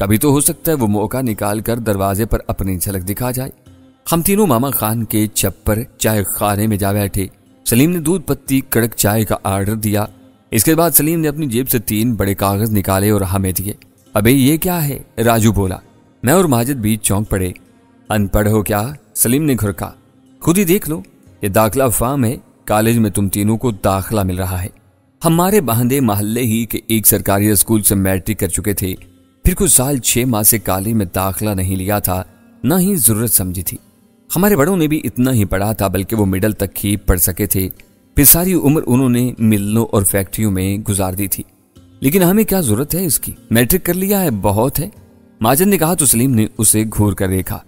کبھی تو ہو سکتا ہے وہ موقع نکال کر دروازے پر اپنی جھلک دکھا جائے۔ ہم تینوں ماما خان کے چھت پر چائے خانے میں جا بیٹھے۔ سلیم نے دودھ پتی کڑک چائے کا آرڈر دیا۔ اس کے بعد سلیم نے اپنی جیب سے 3 بڑے کاغذ نکالے اور ہمیں دیے۔ ابے یہ کیا ہے؟ راجو بولا۔ میں اور ماجد بھی چونک پڑے۔ ان پڑھ ہو کیا؟ سلیم نے گھرکا۔ خود ہی دیکھ لو، یہ داخلہ فارم ہے، کالج میں تم تینوں کو داخلہ مل رہا ہے۔ ہمارے بہندے محلے ہی کے ایک سرکاری اسکول سے میٹرک کر چکے تھے، پھر کچھ سال 6 ماہ سے کالج میں داخلہ نہیں لیا تھا، نہ ہی ضرورت سمجھی تھی۔ ہمارے بڑوں نے بھی اتنا ہی پڑھا تھا، بلکہ وہ مڈل تک ہی پڑھ سکے تھے، پھر ساری عمر انہوں نے ملوں اور فیکٹریوں میں گزار دی تھی۔ لیکن ہمیں کیا ضرورت ہے اس کی؟ میٹرک کر لیا ہے، بہت ہے، ماجد نے کہا تو سلیم نے اسے گھور کر دیکھا۔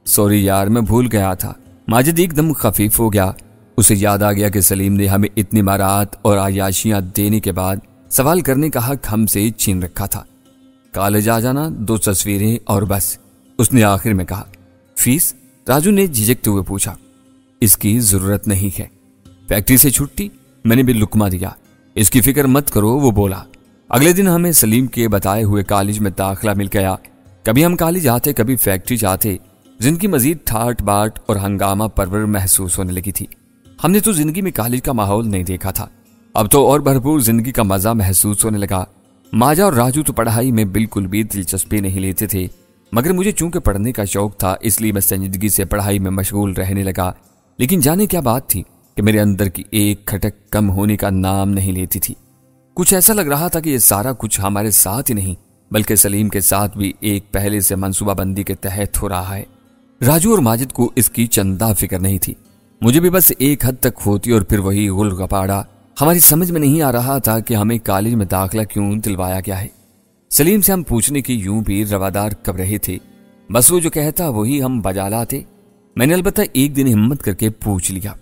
سوری یار، میں بھول گیا تھا۔ ماجد ایک دم خفیف ہو گیا۔ اسے یاد آ گیا کہ سلیم نے ہمیں اتنی مارات اور عیاشیاں دینے کے بعد سوال کرنے کا حق ہم سے چھین رکھا تھا۔ کالج آ جانا، 2 تصویریں اور بس، اس نے آخر میں کہا۔ فیس؟ راجو نے جھجکتے ہوئے پوچھا۔ اس کی ضرورت نہیں ہے۔ فیکٹری سے چھٹی؟ میں نے بھی لقمہ دیا۔ اس کی فکر مت کرو، وہ بولا۔ اگلے دن ہمیں سلیم کے بتائے ہوئے کالج میں داخلہ مل گیا۔ کبھی ہم کالج آتے، کبھی فیکٹری جاتے۔ زندگی مزید ٹھاٹ باٹ اور ہنگامہ پرور محسوس ہونے لگی تھی۔ ہم نے تو زندگی میں کالج کا ماحول نہیں دیکھا تھا، اب تو اور بھرپور زندگی کا مزہ محسوس ہونے لگا۔ ماجا اور راجو تو پڑھائی میں بالکل بھی دلچسپی نہیں لیتے تھے، مگر مجھے چونکہ پڑھنے کا شوق تھا، اس لیے میں سنجیدگی سے پڑھائی میں مشغول رہنے لگا۔ لیکن جانے کیا بات تھی کہ میرے اندر کی ایک کھٹک کم ہونے کا نام نہیں لیتی تھی۔ کچھ ایسا لگ رہا تھا کہ یہ سارا کچھ ہمارے ساتھ ہی نہیں بلکہ سلیم کے ساتھ بھی ایک پہلے سے منصوبہ بندی کے تحت ہو رہا ہے۔ راجو اور ماجد کو اس کی چندہ فکر نہیں تھی، مجھے بھی بس ایک حد تک ہوتی، اور پھر وہی غل غپاڑا۔ ہماری سمجھ میں نہیں آ رہا تھا کہ ہمیں کالج میں داخلہ کیوں دلوایا گیا ہے۔ سلیم سے ہم پوچھنے کی یوں بھی روادار کب رہے تھے، بس وہ جو کہتا وہی ہم بجا لاتے۔ میں نے البتہ ایک دن ہمت کر کے پوچھ لیا،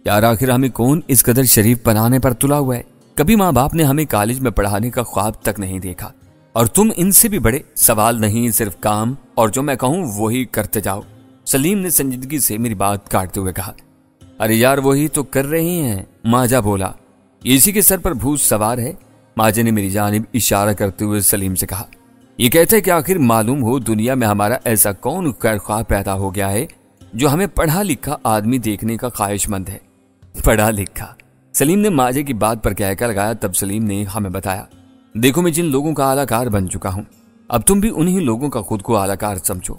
یار آخر ہمیں کون اس قدر شریف بنانے پر تلا ہوا ہے؟ کبھی ماں باپ نے ہمیں کالج میں پڑھانے کا خواب تک نہیں دیکھا، اور تم ان سے بھی بڑے؟ سوال نہیں، صرف کام، اور جو میں کہوں وہی کرتے جاؤ۔ سلیم نے سنجیدگی سے میری بات کاٹتے ہوئے کہا۔ ارے یار وہی تو کر رہے ہیں، ماجا بولا۔ اسی کے سر پر بھوت سوار ہے، ماجا نے میری جانب اشارہ کرتے ہوئے سلیم سے کہا۔ یہ کہتے ہیں کہ آخر معلوم ہو دنیا میں ہمارا ایسا کون خیر خواہ پیدا ہو گیا ہے جو ہمیں پڑھا لکھا آدمی دیکھنے کا خواہش مند ہے۔ پڑھا لکھا؟ سلیم نے ماجے کی بات پر کہہ لگایا۔ تب سلیم نے ہمیں بتایا، دیکھو میں جن لوگوں کا اعلی کار بن چکا ہوں، اب تم بھی انہی لوگوں کا خود کو اعلی کار سمجھو۔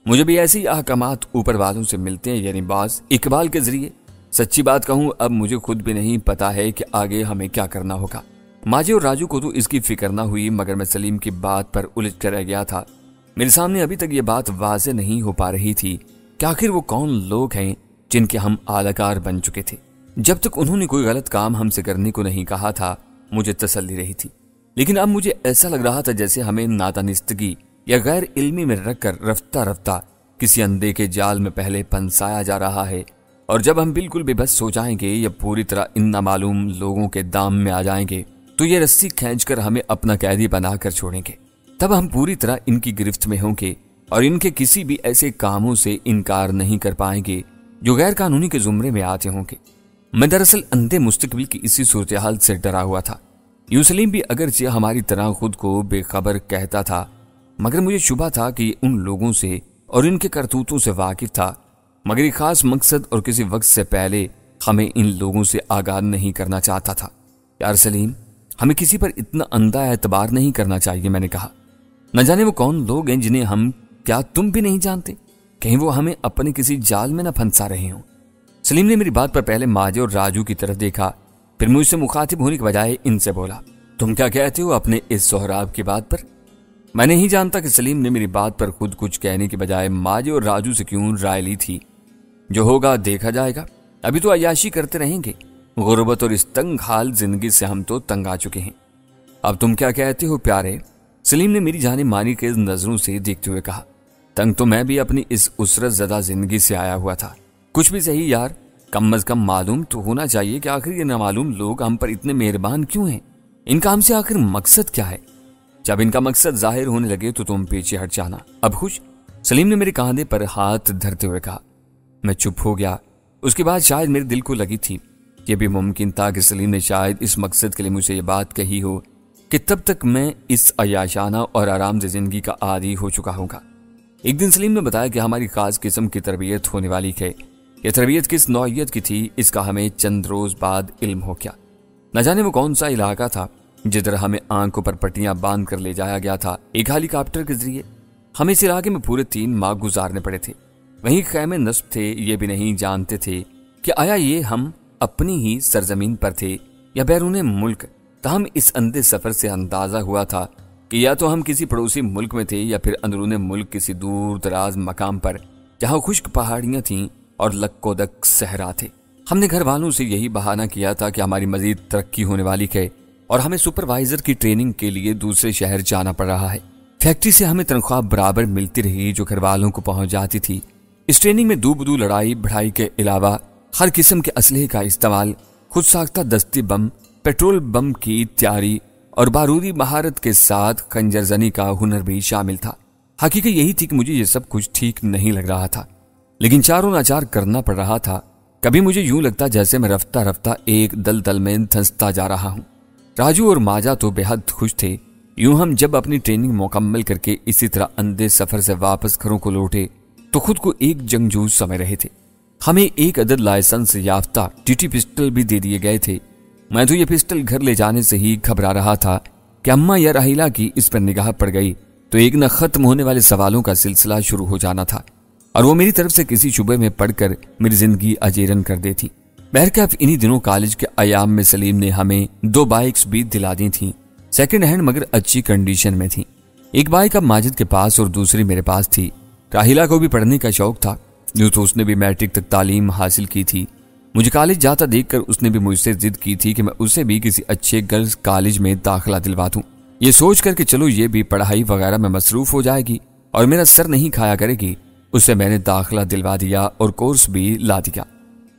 مجھے بھی ایسے ہی احکامات اوپر والوں سے ملتے ہیں، یعنی باز اقبال کے ذریعے۔ سچی بات کہوں اب مجھے خود بھی نہیں پتا ہے کہ آگے ہمیں کیا کرنا ہوگا۔ ماجے اور راجو کو تو اس کی فکر نہ ہوئی، مگر میں سلیم کی بات پر الجھ کر رہ گیا تھا۔ میرے سامنے ابھی تک یہ بات واضح نہیں ہو پا رہی تھی کہ آخر وہ کون لوگ ہیں جن کے ہم اعلی کار بن چکے تھے۔ جب تک انہوں نے کوئی غلط کام ہم سے کرنے کو نہیں کہا تھا مجھے تسلی رہی تھی، لیکن اب مجھے ایسا لگ رہا تھا جیسے ہمیں نادانستگی یا غیر علمی میں رکھ کر رفتہ رفتہ کسی اندھے کے جال میں پہلے پھنسایا جا رہا ہے، اور جب ہم بالکل بے بس ہو جائیں گے یا پوری طرح ان نامعلوم لوگوں کے دام میں آ جائیں گے تو یہ رسی کھینچ کر ہمیں اپنا قیدی بنا کر چھوڑیں گے۔ تب ہم پوری طرح ان کی گرفت میں ہوں گے اور ان کے کسی بھی ایسے کاموں سے انکار نہیں کر پائیں گے جو غیر قانونی کے زمرے میں آتے ہوں گے۔ میں دراصل اندھے مستقبل کی اسی صورتحال سے ڈرا ہوا تھا۔ یوں سلیم بھی اگرچہ ہماری طرح خود کو بے خبر کہتا تھا، مگر مجھے شبہ تھا کہ یہ ان لوگوں سے اور ان کے کرتوتوں سے واقف تھا، مگر ایک خاص مقصد اور کسی وقت سے پہلے ہمیں ان لوگوں سے آگاہ نہیں کرنا چاہتا تھا۔ یار سلیم، ہمیں کسی پر اتنا اندھا اعتبار نہیں کرنا چاہیے، میں نے کہا۔ نہ جانے وہ کون لوگ ہیں جنہیں ہم کیا تم بھی نہیں جانتے، کہیں وہ ہمیں اپنے کسی جال میں نہ پھنسا رہے ہوں۔ سلیم نے میری بات پر پہلے ماجے اور راجو کی طرف دیکھا، پھر مجھ سے مخاطب ہونے کے بجائے ان سے بولا، تم کیا کہتے ہو اپنے اس سہراب کی بات پر؟ میں نہیں جانتا کہ سلیم نے میری بات پر خود کچھ کہنے کے بجائے ماجے اور راجو سے کیوں رائے لی تھی۔ جو ہوگا دیکھا جائے گا، ابھی تو عیاشی کرتے رہیں گے۔ غربت اور اس تنگ حال زندگی سے ہم تو تنگ آ چکے ہیں۔ اب تم کیا کہتے ہو پیارے؟ سلیم نے میری جانب مانی کے نظروں سے دیکھتے ہوئے کہا۔ تنگ تو میں بھی اپنی اس اسرت زدہ زندگی سے آیا ہوا تھا۔ کچھ بھی صحیح یار، کم از کم معلوم تو ہونا چاہیے کہ آخر یہ نامعلوم لوگ ہم پر اتنے مہربان کیوں ہیں، ان کا ہم سے آخر مقصد کیا ہے؟ جب ان کا مقصد ظاہر ہونے لگے تو تم پیچھے ہٹ جانا۔ اب خوش؟ سلیم نے میرے کاندھے پر ہاتھ دھرتے ہوئے کہا۔ میں چپ ہو گیا۔ اس کے بعد شاید میرے دل کو لگی تھی، یہ بھی ممکن تھا کہ سلیم نے شاید اس مقصد کے لیے مجھے یہ بات کہی ہو کہ تب تک میں اس عیاشانہ اور آرام سے زندگی کا عادی ہو چکا ہوں گا۔ ایک دن سلیم نے بتایا کہ ہماری خاص قسم کی تربیت ہونے والی ہے۔ یہ تربیت کس نوعیت کی تھی اس کا ہمیں چند روز بعد علم ہو گیا۔ نہ جانے وہ کون سا علاقہ تھا جدھر ہمیں آنکھوں پر پٹیاں باندھ کر لے جایا گیا تھا ایک ہیلی کاپٹر کے ذریعے۔ ہمیں اس علاقے میں پورے 3 ماہ گزارنے پڑے تھے۔ وہیں خیمے نصب تھے، یہ بھی نہیں جانتے تھے کہ آیا یہ ہم اپنی ہی سرزمین پر تھے یا بیرون ملک۔ تاہم اس اندھے سفر سے اندازہ ہوا تھا کہ یا تو ہم کسی پڑوسی ملک میں تھے یا پھر اندرون ملک کسی دور دراز مقام پر جہاں خشک پہاڑیاں تھیں اور لک و دک صحرا تھے۔ ہم نے گھر والوں سے یہی بہانہ کیا تھا کہ ہماری مزید ترقی ہونے والی ہے اور ہمیں سپروائزر کی ٹریننگ کے لیے دوسرے شہر جانا پڑ رہا ہے۔ فیکٹری سے ہمیں تنخواہ برابر ملتی رہی جو گھر والوں کو پہنچ جاتی تھی۔ اس ٹریننگ میں دو بدو لڑائی بڑھائی کے علاوہ ہر قسم کے اسلحے کا استعمال، خود ساختہ دستی بم، پیٹرول بم کی تیاری اور بارودی مہارت کے ساتھ خنجر زنی کا ہنر بھی شامل تھا۔ حقیقت یہی تھی کہ مجھے یہ سب کچھ ٹھیک نہیں لگ رہا تھا، لیکن چاروں ناچار کرنا پڑ رہا تھا۔ کبھی مجھے یوں لگتا جیسے میں رفتہ رفتہ ایک دلدل میں دھنستا جا رہا ہوں۔ راجو اور ماجا تو بے حد خوش تھے۔ یوں ہم جب اپنی ٹریننگ مکمل کر کے اسی طرح اندھے سفر سے واپس گھروں کو لوٹے تو خود کو ایک جنگجو سمجھ رہے تھے۔ ہمیں ایک عدد لائسنس یافتہ ٹی پسٹل بھی دے دیے گئے تھے۔ میں تو یہ پسٹل گھر لے جانے سے ہی گھبرا رہا تھا کہ اماں یا راہیلہ کی اس پر نگاہ پڑ گئی تو ایک نہ ختم ہونے والے سوالوں کا سلسلہ شروع ہو جانا تھا اور وہ میری طرف سے کسی شبے میں پڑھ کر میری زندگی اجیرن کر دیتی۔ بہرکیف انہی دنوں کالج کے ایام میں سلیم نے ہمیں 2 بائکس بھی دلا دی تھیں، سیکنڈ ہینڈ مگر اچھی کنڈیشن میں تھیں۔ ایک بائک اب ماجد کے پاس اور دوسری میرے پاس تھی۔ راہیلہ کو بھی پڑھنے کا شوق تھا، یوں تو اس نے بھی میٹرک تک تعلیم حاصل کی تھی۔ مجھے کالج جاتا دیکھ کر اس نے بھی مجھ سے ضد کی تھی کہ میں اسے بھی کسی اچھے گرلز کالج میں داخلہ دلوا دوں۔ یہ سوچ کر کہ چلو یہ بھی پڑھائی وغیرہ میں مصروف ہو جائے گی اور میرا سر نہیں کھایا کرے گی، اسے میں نے داخلہ دلوا دیا اور کورس بھی لا دیا۔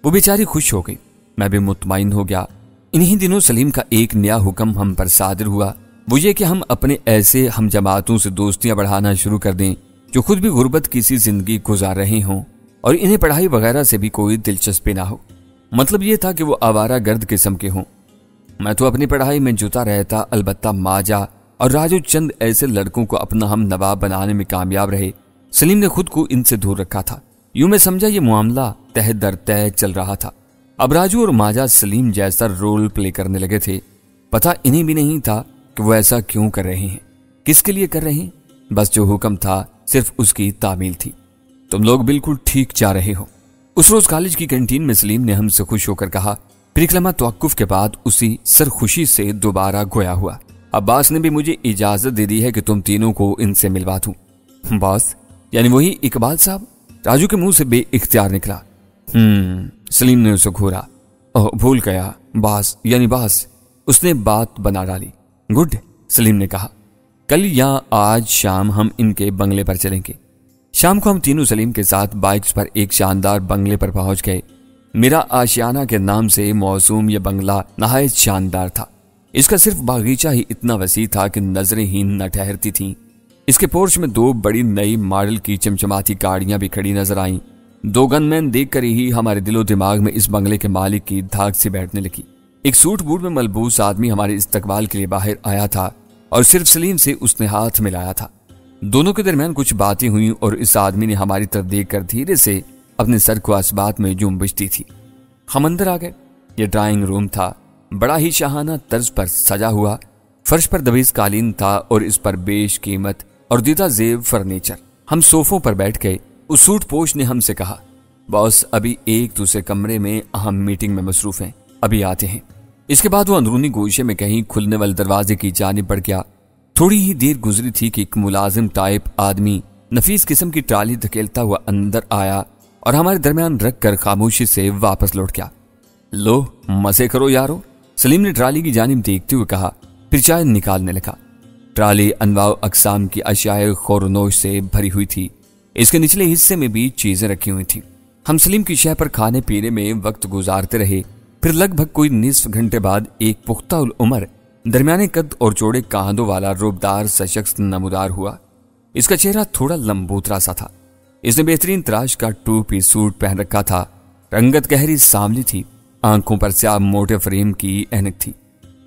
وہ بیچاری خوش ہو گئی، میں بھی مطمئن ہو گیا۔ انہی دنوں سلیم کا ایک نیا حکم ہم پر صادر ہوا، وہ یہ کہ ہم اپنے ایسے ہم جماعتوں سے دوستیاں بڑھانا شروع کر دیں جو خود بھی غربت کی سی زندگی گزار رہے ہوں اور انہیں پڑھائی وغیرہ سے بھی کوئی دلچسپی نہ ہو۔ مطلب یہ تھا کہ وہ آوارہ گرد قسم کے ہوں۔ میں تو اپنی پڑھائی میں جتا رہتا، البتہ ماجا اور راجو چند ایسے لڑکوں کو اپنا ہم نواب بنانے میں کامیاب رہے۔ سلیم نے خود کو ان سے دور رکھا تھا۔ یوں میں سمجھا یہ معاملہ تہ در تہ چل رہا تھا۔ اب راجو اور ماجا سلیم جیسا رول پلے کرنے لگے تھے۔ پتہ انہیں بھی نہیں تھا کہ وہ ایسا کیوں کر رہے ہیں، کس کے لیے کر رہے ہیں، بس جو حکم تھا صرف اس کی تعمیل تھی۔ تم لوگ بالکل ٹھیک جا رہے ہو۔ اس روز کالج کی کینٹین میں سلیم نے ہم سے خوش ہو کر کہا۔ پھر ایک لمحہ توقف کے بعد اسی سرخوشی سے دوبارہ گویا ہوا۔ عباس نے بھی مجھے اجازت دے دی ہے کہ تم تینوں کو ان سے ملوا دوں۔ باس یعنی وہی اقبال صاحب؟ راجو کے منہ سے بے اختیار نکلا۔ سلیم نے اسے گھورا۔ بھول گیا، باس یعنی باس، اس نے بات بنا ڈالی۔ گڈ، سلیم نے کہا، کل یا آج شام ہم ان کے بنگلے پر چلیں گے۔ شام کو ہم تینوں سلیم کے ساتھ بائکس پر ایک شاندار بنگلے پر پہنچ گئے۔ میرا آشیانہ کے نام سے موسوم یہ بنگلہ نہایت شاندار تھا۔ اس کا صرف باغیچہ ہی اتنا وسیع تھا کہ نظریں ہی نہ ٹھہرتی تھیں۔ اس کے پورچ میں 2 بڑی نئی ماڈل کی چمچماتی گاڑیاں بھی کھڑی نظر آئیں۔ 2 گن مین دیکھ کر ہی ہمارے دل و دماغ میں اس بنگلے کے مالک کی دھاک سی بیٹھنے لگی۔ ایک سوٹ بوٹ میں ملبوس آدمی ہمارے استقبال کے لیے باہر آیا تھا اور صرف سلیم سے اس نے ہاتھ ملایا تھا۔ دونوں کے درمیان کچھ باتیں ہوئیں اور اس آدمی نے ہماری طرف دیکھ کر دھیرے سے اپنے سر کو اسبات میں جنبش دی تھی۔ ہم اندر آ گئے۔ یہ ڈرائنگ روم تھا، بڑا ہی شاہانہ طرز پر سجا ہوا۔ فرش پر دبیز قالین تھا اور اس پر بیش قیمت اور دیدہ زیب فرنیچر۔ ہم صوفوں پر بیٹھ گئے۔ اس سوٹ پوش نے ہم سے کہا، باس ابھی ایک دوسرے کمرے میں اہم میٹنگ میں مصروف ہیں، ابھی آتے ہیں۔ اس کے بعد وہ اندرونی گوشے میں کہیں کھلنے والے دروازے کی جانب بڑھ گیا۔ تھوڑی ہی دیر گزری تھی کہ ایک ملازم ٹائپ آدمی نفیس قسم کی ٹرالی دھکیلتا ہوا اندر آیا اور ہمارے درمیان رکھ کر خاموشی سے واپس لوٹ گیا۔ لو مزے کرو یارو، سلیم نے ٹرالی کی جانب دیکھتے ہوئے کہا، پھر چائے نکالنے لگا۔ ٹرالی انواع اقسام کی اشیاء خورنوش سے بھری ہوئی تھی۔ اس کے نچلے حصے میں بھی چیزیں رکھی ہوئی تھیں۔ ہم سلیم کی شے پر کھانے پینے میں وقت گزارتے رہے۔ پھر لگ بھگ کوئی نصف گھنٹے بعد ایک پختہ العمر درمیانے قد اور چوڑے کاندھوں والا روبدار سا شخص نمودار ہوا۔ اس کا چہرہ تھوڑا لمبوترا سا تھا۔ اس نے بہترین تراش کا 2 پیس سوٹ پہن رکھا تھا۔ رنگت گہری سانولی تھی، آنکھوں پر سیاہ موٹے فریم کی اینک تھی۔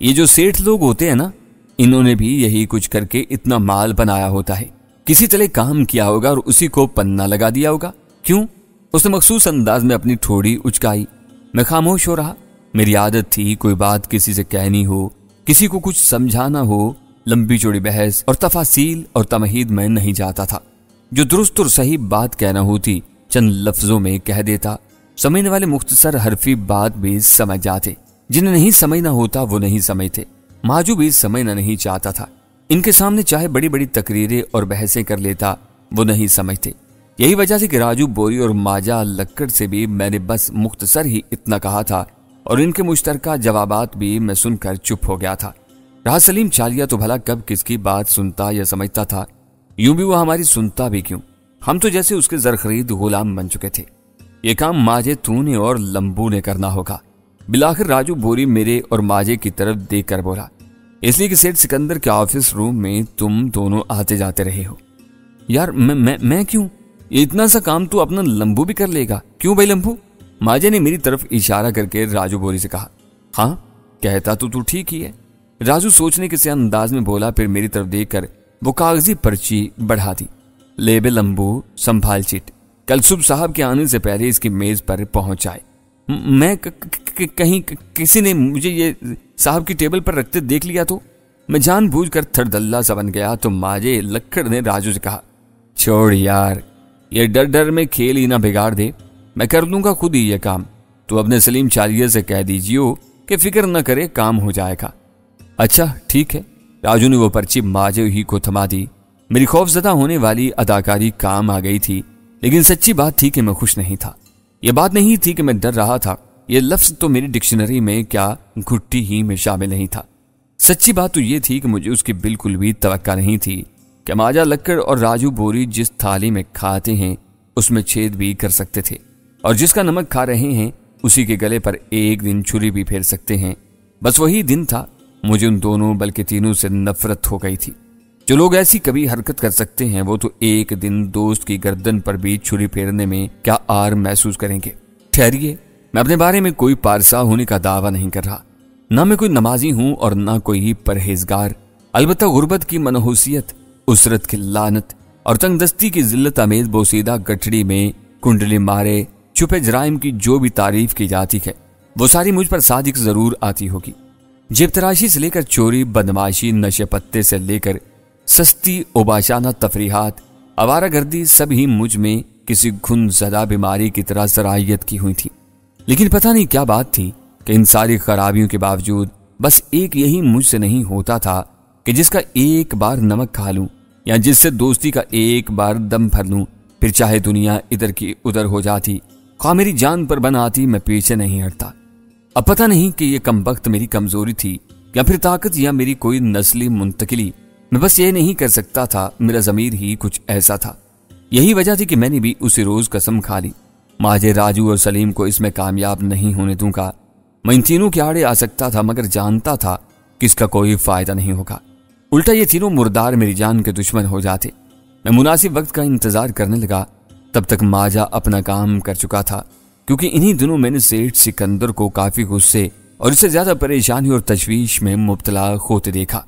یہ جو سیٹھ لوگ ہوتے ہیں نا، انہوں نے بھی یہی کچھ کر کے اتنا مال بنایا ہوتا ہے۔ کسی تلے کام کیا ہوگا اور اسی کو پنہ لگا دیا ہوگا۔ کیوں؟ اس نے مخصوص انداز میں اپنی ٹھوڑی اچکائی۔ میں خاموش ہو رہا۔ میری عادت تھی کوئی بات کسی سے کہنی ہو، کسی کو کچھ سمجھانا ہو، لمبی چوڑی بحث اور تفاصیل اور تمہید میں نہیں جاتا تھا۔ جو درست اور صحیح بات کہنا ہوتی چند لفظوں میں کہہ دیتا۔ سمجھنے والے مختصر حرفی بات بھی سمجھ جاتے، جنہیں نہیں سمجھنا ہوتا وہ نہیں سمجھتے۔ ماجو بھی سمجھنا نہیں چاہتا تھا۔ ان کے سامنے چاہے بڑی بڑی تقریریں اور بحثیں کر لیتا، وہ نہیں سمجھتے۔ یہی وجہ سے کہ راجو بوری اور ماجا لکڑ سے بھی میں نے بس مختصر ہی اتنا کہا تھا، اور ان کے مشترکہ جوابات بھی میں سن کر چپ ہو گیا تھا۔ رہا سلیم چالیا تو بھلا کب کس کی بات سنتا یا سمجھتا تھا؟ یوں بھی وہ ہماری سنتا بھی کیوں؟ ہم تو جیسے اس کے زرخرید غلام بن چکے تھے۔ یہ کام ماجے تو نے اور لمبو نے کرنا ہوگا۔ بالآخر راجو بوری میرے اور ماجے کی طرف دیکھ کر بولا، اس لیے کہ سیٹھ سکندر کے آفس روم میں تم دونوں آتے جاتے رہے ہو۔ یار میں کیوں؟ یہ اتنا سا کام تو اپنا لمبو بھی کر لے گا۔ کیوں بھائی لمبو؟ ماجے نے میری طرف اشارہ کر کے راجو بوری سے کہا۔ ہاں کہتا تو ٹھیک ہی ہے، راجو سوچنے کے سے انداز میں بولا، پھر میری طرف دیکھ کر وہ کاغذی پرچی بڑھا دی۔ لے بے لمبو، سنبھال چٹ، کل صبح صاحب کے آنے سے پہلے اس کی میز پر پہنچ جائے۔ میں کہیں کسی نے مجھے یہ صاحب کی ٹیبل پر رکھتے دیکھ لیا تو؟ میں جان بوجھ کر تھر دلہ سا بن گیا تو ماجے لکڑ نے راجو سے کہا، چھوڑ یار، یہ ڈر میں کھیل ہی نہ بگاڑ دے، میں کر دوں گا خود ہی یہ کام۔ تو اپنے سلیم چالیے سے کہہ دیجیے کہ فکر نہ کرے، کام ہو جائے گا۔ اچھا ٹھیک ہے۔ راجو نے وہ پرچی ماجے ہی کو تھما دی۔ میری خوف زدہ ہونے والی اداکاری کام آ گئی تھی، لیکن سچی بات تھی کہ میں خوش نہیں تھا۔ یہ بات نہیں تھی کہ میں ڈر رہا تھا، یہ لفظ تو میری ڈکشنری میں کیا گھٹی ہی میں شامل نہیں تھا۔ سچی بات تو یہ تھی کہ مجھے اس کی بالکل بھی توقع نہیں تھی کہ ماجا لکڑ اور راجو بوری جس تھالی میں کھاتے ہیں اس میں چھید بھی کر سکتے تھے، اور جس کا نمک کھا رہے ہیں اسی کے گلے پر ایک دن چھری بھی پھیر سکتے ہیں۔ بس وہی دن تھا۔ مجھے ان دونوں بلکہ تینوں سے نفرت ہو گئی تھی۔ جو لوگ ایسی کبھی حرکت کر سکتے ہیں وہ تو ایک دن دوست کی گردن پر بھی چھری پھیرنے میں کیا آر محسوس کریں گے۔ ٹھہریے، میں اپنے بارے میں کوئی پارسا ہونے کا دعویٰ نہیں کر رہا، نہ میں کوئی نمازی ہوں اور نہ کوئی پرہیزگار۔ البتہ غربت کی منحوسیت، اسرت کی لعنت اور تنگ دستی کی ذلت آمیز بوسیدہ گٹھڑی میں کنڈلی مارے چھپے جرائم کی جو بھی تعریف کی جاتی ہے وہ ساری مجھ پر صادق ضرور آتی ہوگی۔ جیب تراشی سے لے کر چوری، بدماشی، نشے پتے سے لے کر سستی اوباشانہ تفریحات، آوارہ گردی، سب ہی مجھ میں کسی گھن زدہ بیماری کی طرح سرائیت کی ہوئی تھی۔ لیکن پتہ نہیں کیا بات تھی کہ ان ساری خرابیوں کے باوجود بس ایک یہی مجھ سے نہیں ہوتا تھا کہ جس کا ایک بار نمک کھا لوں یا جس سے دوستی کا ایک بار دم بھر لوں، پھر چاہے دنیا ادھر کی ادھر ہو جاتی، خواہ میری جان پر بن آتی، میں پیچھے نہیں ہٹتا۔ اب پتہ نہیں کہ یہ کم وقت میری کمزوری تھی یا پھر طاقت یا میری کوئی نسلی منتقلی، میں بس یہ نہیں کر سکتا تھا، میرا ضمیر ہی کچھ ایسا تھا۔ یہی وجہ تھی کہ میں نے بھی اسی روز قسم کھا لی، ماجے، راجو اور سلیم کو اس میں کامیاب نہیں ہونے دوں گا۔ میں ان تینوں کے آڑے آ سکتا تھا مگر جانتا تھا کہ اس کا کوئی فائدہ نہیں ہوگا، الٹا یہ تینوں مردار میری جان کے دشمن ہو جاتے۔ میں مناسب وقت کا انتظار کرنے لگا، تب تک ماجا اپنا کام کر چکا تھا، کیونکہ انہی دنوں میں نے سیٹھ سکندر کو کافی غصے اور اس سے زیادہ پریشانی اور تشویش میں مبتلا ہوتے دیکھا۔